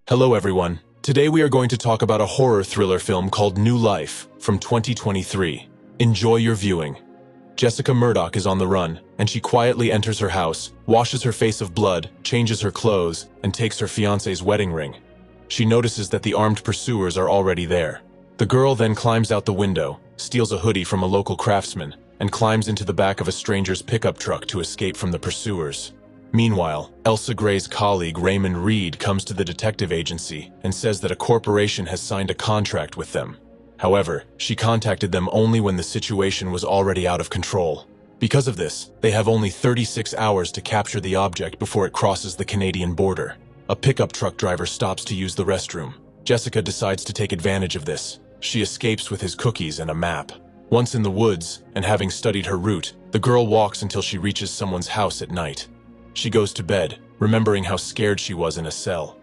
Hello everyone. Today we are going to talk about a horror thriller film called New Life from 2023. Enjoy your viewing. Jessica Murdoch is on the run, and she quietly enters her house, washes her face of blood, changes her clothes, and takes her fiancé's wedding ring. She notices that the armed pursuers are already there. The girl then climbs out the window, steals a hoodie from a local craftsman, and climbs into the back of a stranger's pickup truck to escape from the pursuers. Meanwhile, Elsa Gray's colleague Raymond Reed comes to the detective agency and says that a corporation has signed a contract with them. However, she contacted them only when the situation was already out of control. Because of this, they have only 36 hours to capture the object before it crosses the Canadian border. A pickup truck driver stops to use the restroom. Jessica decides to take advantage of this. She escapes with his cookies and a map. Once in the woods, and having studied her route, the girl walks until she reaches someone's house at night. She goes to bed, remembering how scared she was in a cell.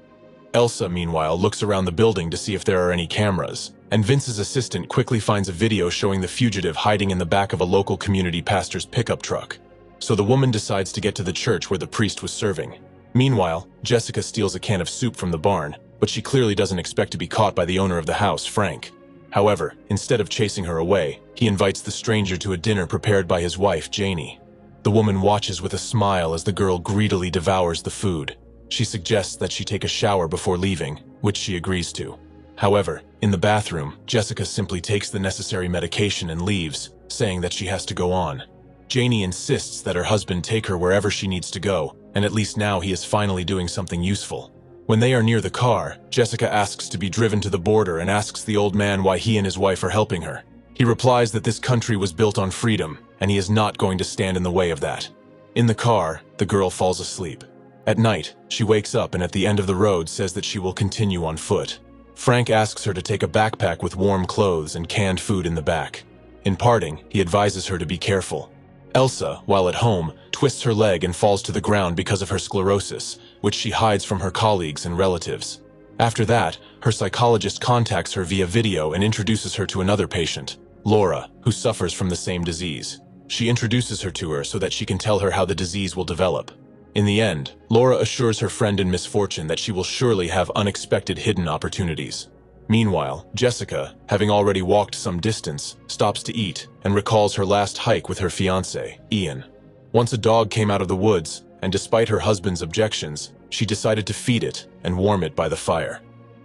Elsa, meanwhile, looks around the building to see if there are any cameras, and Vince's assistant quickly finds a video showing the fugitive hiding in the back of a local community pastor's pickup truck. So the woman decides to get to the church where the priest was serving. Meanwhile, Jessica steals a can of soup from the barn, but she clearly doesn't expect to be caught by the owner of the house, Frank. However, instead of chasing her away, he invites the stranger to a dinner prepared by his wife, Janie. The woman watches with a smile as the girl greedily devours the food. She suggests that she take a shower before leaving, which she agrees to. However, in the bathroom, Jessica simply takes the necessary medication and leaves, saying that she has to go on. Janie insists that her husband take her wherever she needs to go, and at least now he is finally doing something useful. When they are near the car, Jessica asks to be driven to the border and asks the old man why he and his wife are helping her. He replies that this country was built on freedom, and he is not going to stand in the way of that. In the car, the girl falls asleep. At night, she wakes up and at the end of the road says that she will continue on foot. Frank asks her to take a backpack with warm clothes and canned food in the back. In parting, he advises her to be careful. Elsa, while at home, twists her leg and falls to the ground because of her sclerosis, which she hides from her colleagues and relatives. After that, her psychologist contacts her via video and introduces her to another patient, Laura, who suffers from the same disease. She introduces her to her so that she can tell her how the disease will develop. In the end, Laura assures her friend in misfortune that she will surely have unexpected hidden opportunities. Meanwhile, Jessica, having already walked some distance, stops to eat and recalls her last hike with her fiancé, Ian. Once a dog came out of the woods, and despite her husband's objections, she decided to feed it and warm it by the fire.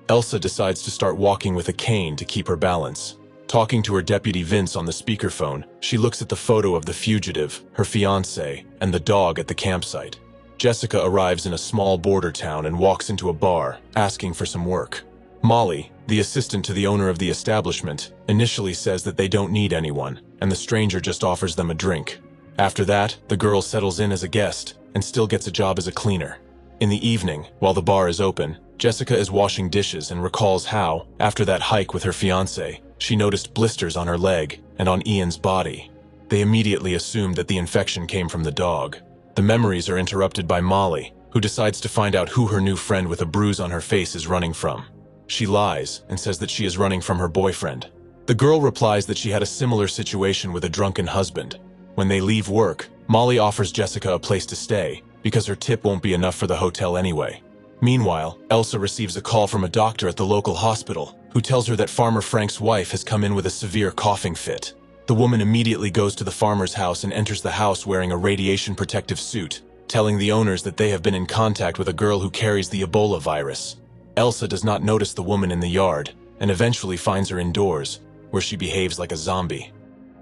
Elsa decides to start walking with a cane to keep her balance. Talking to her deputy Vince on the speakerphone, she looks at the photo of the fugitive, her fiancé, and the dog at the campsite. Jessica arrives in a small border town and walks into a bar, asking for some work. Molly, the assistant to the owner of the establishment, initially says that they don't need anyone, and the stranger just offers them a drink. After that, the girl settles in as a guest and still gets a job as a cleaner. In the evening, while the bar is open, Jessica is washing dishes and recalls how, after that hike with her fiancé, she noticed blisters on her leg and on Ian's body. They immediately assumed that the infection came from the dog. The memories are interrupted by Molly, who decides to find out who her new friend with a bruise on her face is running from. She lies and says that she is running from her boyfriend. The girl replies that she had a similar situation with a drunken husband. When they leave work, Molly offers Jessica a place to stay, because her tip won't be enough for the hotel anyway. Meanwhile, Elsa receives a call from a doctor at the local hospital, who tells her that Farmer Frank's wife has come in with a severe coughing fit. The woman immediately goes to the farmer's house and enters the house wearing a radiation protective suit, telling the owners that they have been in contact with a girl who carries the Ebola virus. Elsa does not notice the woman in the yard, and eventually finds her indoors, where she behaves like a zombie.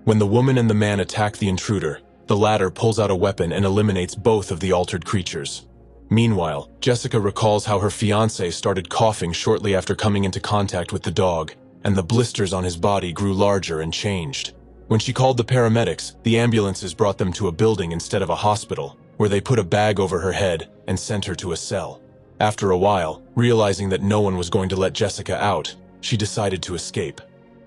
When the woman and the man attack the intruder, the latter pulls out a weapon and eliminates both of the altered creatures. Meanwhile, Jessica recalls how her fiancé started coughing shortly after coming into contact with the dog, and the blisters on his body grew larger and changed. When she called the paramedics, the ambulances brought them to a building instead of a hospital, where they put a bag over her head and sent her to a cell. After a while, realizing that no one was going to let Jessica out, she decided to escape.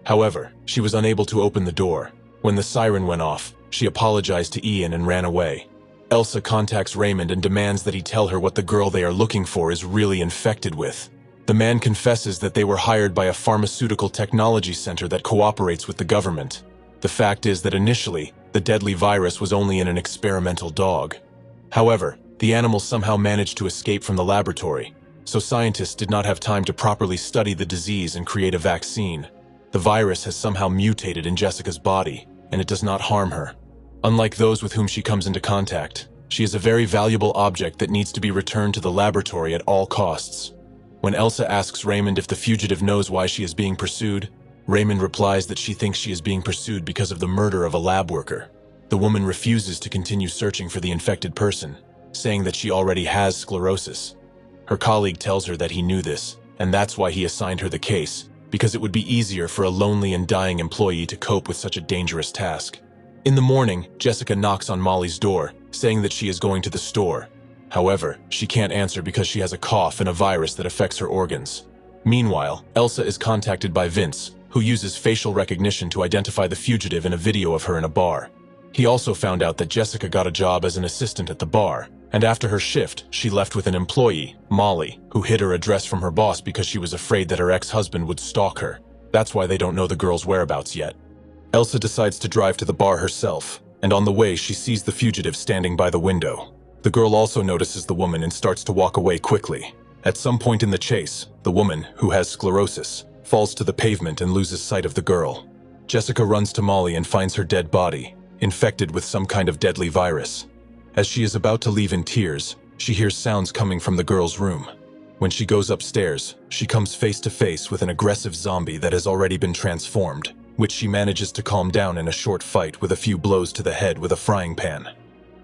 However, she was unable to open the door. When the siren went off, she apologized to Ian and ran away. Elsa contacts Raymond and demands that he tell her what the girl they are looking for is really infected with. The man confesses that they were hired by a pharmaceutical technology center that cooperates with the government. The fact is that initially, the deadly virus was only in an experimental dog. However, the animal somehow managed to escape from the laboratory, so scientists did not have time to properly study the disease and create a vaccine. The virus has somehow mutated in Jessica's body, and it does not harm her. Unlike those with whom she comes into contact, she is a very valuable object that needs to be returned to the laboratory at all costs. When Elsa asks Raymond if the fugitive knows why she is being pursued, Raymond replies that she thinks she is being pursued because of the murder of a lab worker. The woman refuses to continue searching for the infected person, saying that she already has sclerosis. Her colleague tells her that he knew this, and that's why he assigned her the case, because it would be easier for a lonely and dying employee to cope with such a dangerous task. In the morning, Jessica knocks on Molly's door, saying that she is going to the store. However, she can't answer because she has a cough and a virus that affects her organs. Meanwhile, Elsa is contacted by Vince, who uses facial recognition to identify the fugitive in a video of her in a bar. He also found out that Jessica got a job as an assistant at the bar, and after her shift, she left with an employee, Molly, who hid her address from her boss because she was afraid that her ex-husband would stalk her. That's why they don't know the girl's whereabouts yet. Elsa decides to drive to the bar herself, and on the way she sees the fugitive standing by the window. The girl also notices the woman and starts to walk away quickly. At some point in the chase, the woman, who has sclerosis, falls to the pavement and loses sight of the girl. Jessica runs to Molly and finds her dead body, infected with some kind of deadly virus. As she is about to leave in tears, she hears sounds coming from the girl's room. When she goes upstairs, she comes face to face with an aggressive zombie that has already been transformed, which she manages to calm down in a short fight with a few blows to the head with a frying pan.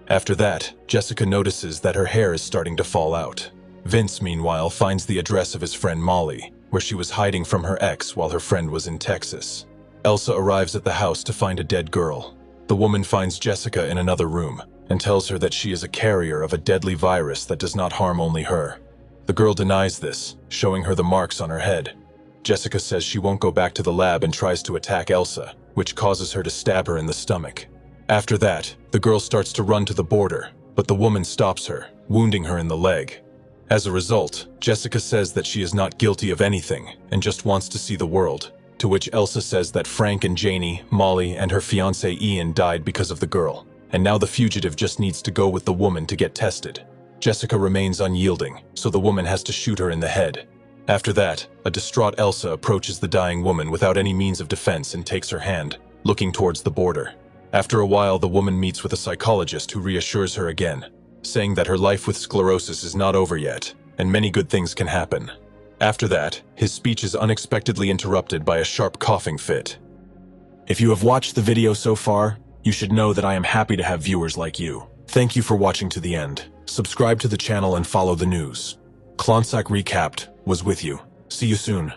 After that, Jessica notices that her hair is starting to fall out. Vince, meanwhile, finds the address of his friend Molly, where she was hiding from her ex while her friend was in Texas. Elsa arrives at the house to find a dead girl. The woman finds Jessica in another room and tells her that she is a carrier of a deadly virus that does not harm only her. The girl denies this, showing her the marks on her head. Jessica says she won't go back to the lab and tries to attack Elsa, which causes her to stab her in the stomach. After that, the girl starts to run to the border, but the woman stops her, wounding her in the leg. As a result, Jessica says that she is not guilty of anything and just wants to see the world, to which Elsa says that Frank and Janie, Molly, and her fiancé Ian died because of the girl, and now the fugitive just needs to go with the woman to get tested. Jessica remains unyielding, so the woman has to shoot her in the head. After that, a distraught Elsa approaches the dying woman without any means of defense and takes her hand, looking towards the border. After a while, the woman meets with a psychologist who reassures her again, saying that her life with sclerosis is not over yet, and many good things can happen. After that, his speech is unexpectedly interrupted by a sharp coughing fit. If you have watched the video so far, you should know that I am happy to have viewers like you. Thank you for watching to the end. Subscribe to the channel and follow the news. Klontsak Recapped was with you. See you soon.